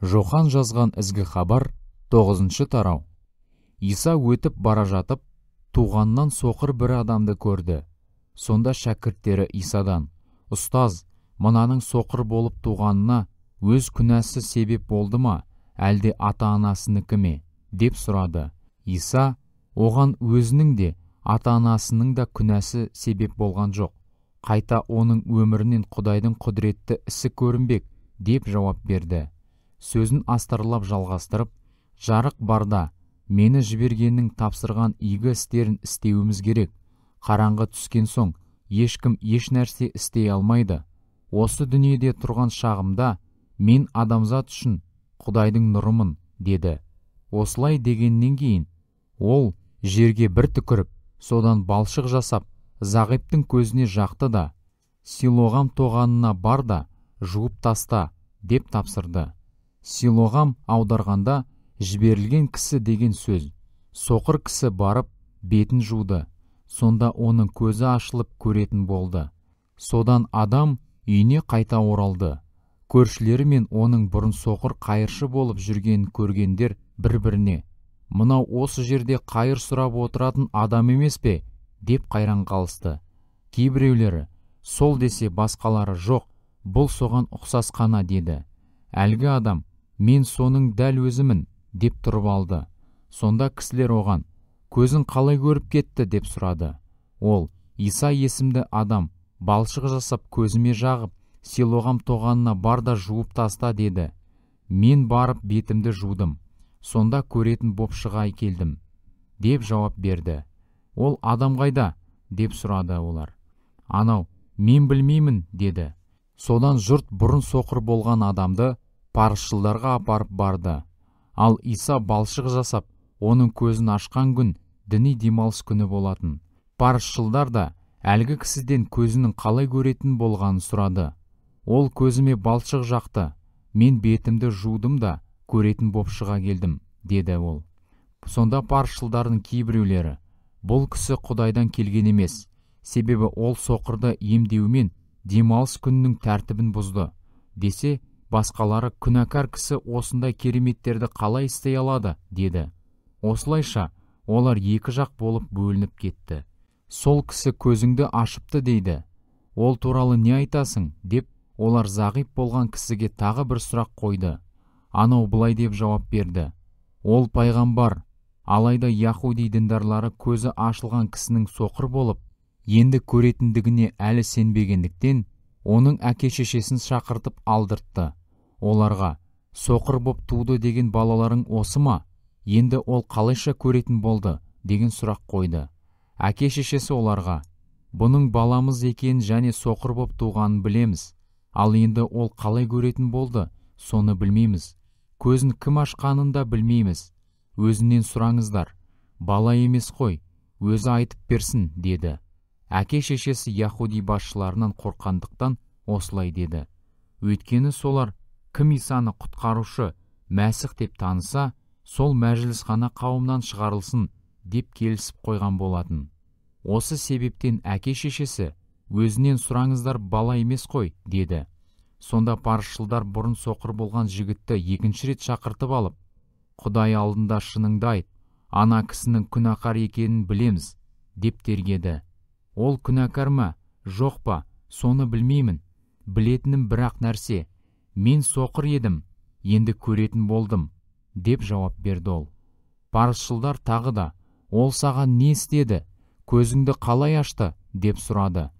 Жохан жазған ізгі хабар 9-шы тарау. Иса өтіп бара жатып, туғаннан соқыр бір адамды көрді. Сонда шәкірттері Исадан: «Ұстаз, мынаның соқыр болып туғанына өз күнәсі себеп болды ма, әлде ата-анасынікі ме?» деп сұрады. Иса оған өзінің де, ата-анасының да күнәсі себеп болған жоқ. Қайта оның өмірінен Құдайдың құдіретті ісі көрінбек деп жауап берді. Сөзін астарлап жалғастырып: «Жарық барда, мені жібергеннің тапсырған игі істерін істеуіміз керек. Қараңғы түскен соң ешкім еш нәрсе істей алмайды. Осы дүниеде тұрған шағымда мен адамзат үшін Құдайдың нұрымын» деді. Осылай дегеннен кейін ол жерге бір түкіріп, содан балшық жасап, Зағиптың көзіне жақты да: «Силоғам тоғанына бар да жуып таста» деп тапсырды. Силоғам аударғанда жіберілген кісі деген сөз. Соқыр кісі барып бетін жуды. Сонда оның көзі ашылып көретін болды. Содан адам үйіне қайта оралды. Көршілері мен оның бұрын соқыр қайыршы болып жүргенін көргендер бір-біріне: «Мынау осы жерде қайыр сұрап отыратын адам емес пе?» деп қайран қалысты. Кейбіреулері: «Сол» десе, басқалары: «Жоқ, бұл соған ұқсас қана» деді. Әлгі адам: «Мен соның дәл өзімін» деп тұрып алды. Сонда кісілер оған: «Көзін қалай көріп кетті?» деп сұрады. Ол: «Иса есімді адам балшық жасап көзіме жағып, Силоғам тоғанына бар да жуып таста» деді. «Мен барып бетімді жудым. Сонда көретін боп шыға келдім» деп жауап берді. Ол: «Адам қайда?» деп сұрады олар. «Анау, мен білмеймін» деді. Содан жұрт бұрын соқыр болған адамды парызшыларға апарып барды. Ал Иса балшық жасап, оның көзін ашқан күн діни демалыс күні болатын. Парызшылдар да әлгі кісіден көзінің қалай көретін болғанын сұрады. Ол: «Көзіме балшық жақты, мен бетімді жудым да көретін боп шыға келдім» деді ол. Сонда парызшылардың кейбіреулері: «Бұл кісі Құдайдан келген емес, себебі ол соқырды емдеумен демалыс күнінің тәртібін бұзды» десе, басқалары: «Күнәкар кісі осындай кереметтерді қалай істей алады?» деді. Осылайша олар екі жақ болып бөлініп кетті. «Сол кісі көзіңді ашыпты» дейді. «Ол туралы не айтасың?» деп олар зағип болған кісіге тағы бір сұрақ қойды. Анау былай деп жауап берді: «Ол пайғамбар». Алайда Яхуди діндарлары көзі ашылған кісінің соқыр болып, енді көретіндігіне әлі сенбегендіктен, оның әке-шешесін шақыртып алдыртты. Оларға: «Соқыр боп туды деген балаларың осы ма? Енді ол қалайша көретін болды?» деген сұрақ қойды. Әке-шешесі оларға: «Бұның баламыз екенін және соқыр боп туғанын білеміз. Ал енді ол қалай көретін болды, соны білмейміз. Көзін кім ашқанын да білмейміз. Өзінен сұраңыздар. Бала емес қой, өзі айтып берсін» деді. Әке-шешесі Яхуди басшыларынан қорққандықтан осылай деді. Өйткені солар кім Исаны құтқарушы, Мәсіх деп таныса, сол мәжілісхана қауымнан шығарылсын деп келісіп қойған болатын. Осы себептен әке-шешесі: «Өзінен сұраңыздар, бала емес қой» деді. Сонда парызшылдар бұрын соқыр болған жігітті екінші рет шақыртып алып: «Құдай алдында шыныңды айт, ана кісінің күнәкар екенін білеміз» деп тергеді. Ол күнәкар ма, жоқ па, соны білмеймін. Білетінім бірақ нәрсе: мен соқыр едім, енді көретін болдым деп жауап берді ол. Парызшылдар тағы да: «Ол саған не істеді? Көзіңді қалай ашты?» деп сұрады.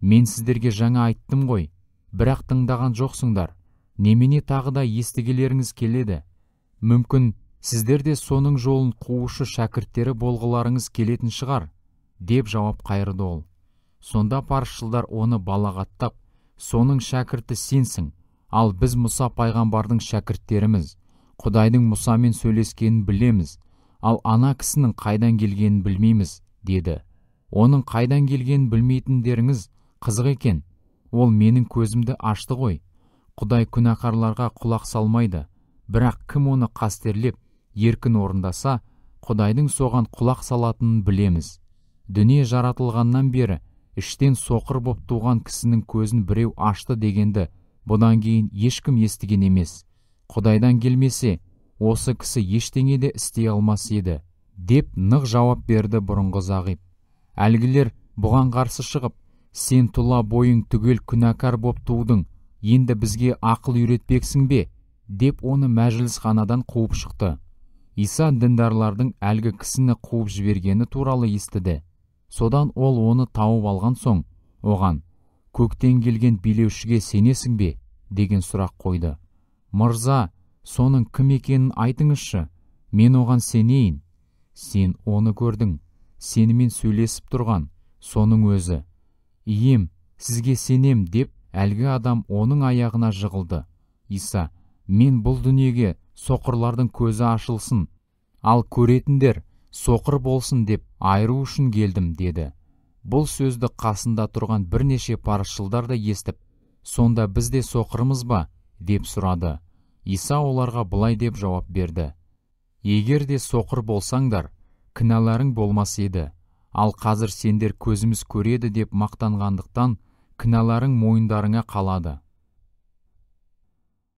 «Мен сіздерге жаңа айттым ғой, бірақ тыңдаған жоқсыңдар. Немене тағы да естігелеріңіз келеді? Мүмкін сіздер де соның жолын қуушы шәкірттері болғыларыңыз келетін шығар» деп жауап қайырды ол. Сонда парызшылдар оны балағаттап: «Соның шәкірті сенсің, ал біз Мұса пайғамбардың шәкірттеріміз. Құдайдың Мұсамен сөйлескенін білеміз, ал ана кісінің қайдан келгенін білмейміз» деді. «Оның қайдан келгенін білмейтіндеріңіз қызық екен. Ол менің көзімді ашты ғой. Құдай күнәқарларға құлақ салмайды, бірақ кім оны қастерлеп, еркін орындаса, Құдайдың соған құлақ салатынын білеміз. Дүние жаратылғаннан бері іштен соқыр боп туған кісінің көзін біреу ашты дегенді бұдан кейін ешкім естіген емес. Құдайдан келмесе, осы кісі ештеңе де істей алмас еді, деп нық жауап берді бұрынғы зағип. Әлгілер бұған қарсы шығып, сен тұла бойың түгел күнәкар боп тудың, енді бізге ақыл үйретпексің бе, деп оны мәжілісханадан қуып шықты. Иса діндарлардың әлгі кісіні қуып жібергені туралы естіді. Содан ол оны тауып алған соң, оған, көктен келген билеушіге сенесің бе, деген сұрақ қойды. Мырза, соның кім екенін айтыңызшы, мен оған сенейін. Сен оны көрдің, сенімен сөйлесіп тұрған, соның өзі. Ием, сізге сенем, деп әлгі адам оның аяғына жығылды. Иса, мен бұл дүниеге соқырлардың көзі ашылсын, ал көретіндер соқыр болсын деп айыру үшін келдім, деді. Бұл сөзді қасында тұрған бірнеше парызшылдар да естіп, сонда біз де соқырмыз ба, деп сұрады. Иса оларға былай деп жауап берді. Егер де соқыр болсаңдар, кінәларың болмас еді. Ал қазір сендер көзіміз көреді деп мақтанғандықтан, кінәларың мойындарыңа қалады.